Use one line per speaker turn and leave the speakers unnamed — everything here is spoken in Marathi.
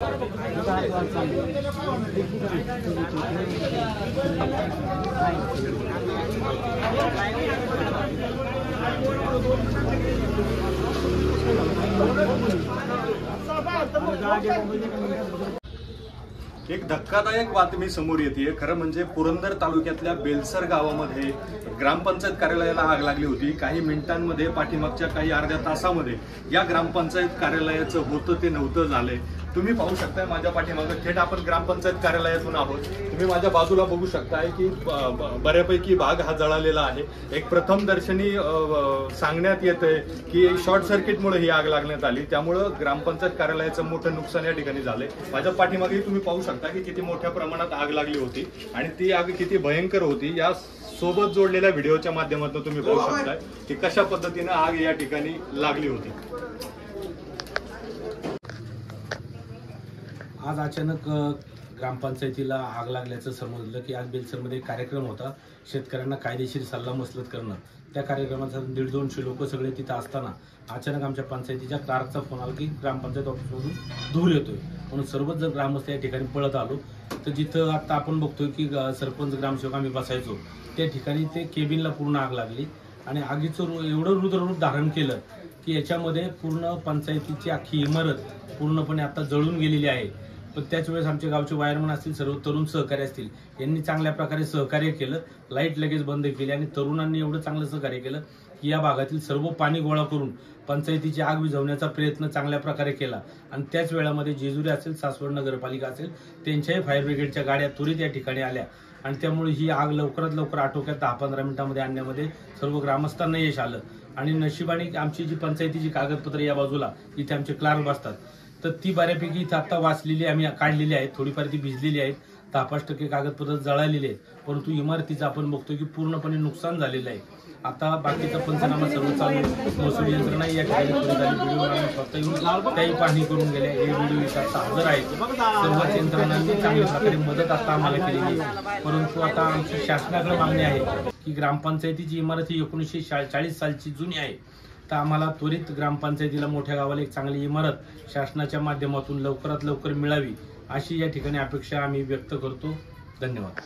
एक धक्कादायक बातमी समोर येते। खरं म्हणजे पुरंदर तालुक्यातल्या बेलसर गावामध्ये ग्रामपंचायत कार्यालयाला आग लागली होती। काही मिनिटांमध्ये पाठीमागच्या काही अर्ध्या तासामध्ये या ग्रामपंचायत कार्यालयाचं होतं ते नव्हतं झालंय। तुम्ही पाहू शकताय माझ्या पाठीमागे थेट आपण ग्रामपंचायत कार्यालयातून आहोत। तुम्ही माझ्या बाजूला बघू शकताय की बऱ्यापैकी भाग हा जळालेला आहे। एक प्रथम दर्शनी सांगण्यात येतंय की शॉर्ट सर्किटमुळे ही आग लागण्यात आली, त्यामुळे ग्रामपंचायत कार्यालयाचं मोठं नुकसान या ठिकाणी झालंय। माझ्या पाठीमागे तुम्ही पाहू शकता की किती मोठ्या प्रमाणात आग लागली होती आणि ती आग किती भयंकर होती। या सोबत जोडलेल्या व्हिडिओच्या माध्यमातून तुम्ही पाहू शकताय की कशा पद्धतीने आग या ठिकाणी लागली होती।
आज अचानक ग्रामपंचायतीला आग लागल्याचं समजलं की आज बेलसरमध्ये कार्यक्रम होता, शेतकऱ्यांना कायदेशीर सल्लामसलत करणं। त्या कार्यक्रमाचा 150-200 लोक सगळे तिथं असताना अचानक आमच्या पंचायतीच्या क्लार्कचा फोन आला की ग्रामपंचायत ऑफिसमधून धूर येतोय, म्हणून सर्वच जण ग्रामस्थ या ठिकाणी पळत आलो। तर जिथं आता आपण बघतोय की सरपंच ग्रामसेवक आम्ही बसायचो त्या ठिकाणी ते केबिनला पूर्ण आग लागली आणि आगीचं एवढं रुद्ररूप धारण केलं की याच्यामध्ये पूर्ण पंचायतीची अख्खी इमारत पूर्णपणे आता जळून गेलेली आहे। पण त्याच वेळेस आमच्या गावचे वायरमन असतील, सर्व तरुण सहकारी असतील, यांनी चांगल्या प्रकारे सहकार्य केलं। लाईट लगेच बंद केली आणि तरुणांनी एवढं चांगलं सहकार्य केलं की या भागातील सर्व पाणी गोळा करून पंचायतीची आग विझवण्याचा प्रयत्न चांगल्या प्रकारे केला। आणि त्याच वेळामध्ये जेजुरी असेल, सासवड नगरपालिका असेल, त्यांच्याही फायर ब्रिगेडच्या गाड्या त्वरित या ठिकाणी आल्या आणि त्यामुळे ही आग लवकरात लवकर आटोक्यात 10-15 मिनिटांमध्ये आणण्यामध्ये सर्व ग्रामस्थांना यश आलं। आणि नशिबाने आमची जी पंचायतीची कागदपत्र या बाजूला इथे आमचे क्लार्क बसतात, तर ती बऱ्यापैकी इथं आता वाचलेली आम्ही काढलेली आहेत। थोडीफार ती भिजलेली आहेत, 10-5% कागदपत्र जळालेली आहेत, परंतु इमारतीचं आपण बघतोय की पूर्णपणे नुकसान झालेलं आहे। आता बाकीचा पंचनामा सर्व चालू, महसूल यंत्रणा या ठिकाणी स्वतः येऊन त्याही पाहणी करून गेल्या। हे व्हिडिओ इथं हजर आहेत। सर्वच यंत्रणांनी चांगल्या प्रकारे मदत आता आम्हाला केलेली आहे, परंतु आता आमची शासनाकडे मागणी आहे की ग्रामपंचायतीची इमारत ही 1940 सालची जुनी आहे, तर आम्हाला त्वरित ग्रामपंचायतीला मोठ्या गावाला एक चांगली इमारत शासनाच्या माध्यमातून लवकरात लवकर मिळावी अशी या ठिकाणी अपेक्षा आम्ही व्यक्त करतो। धन्यवाद।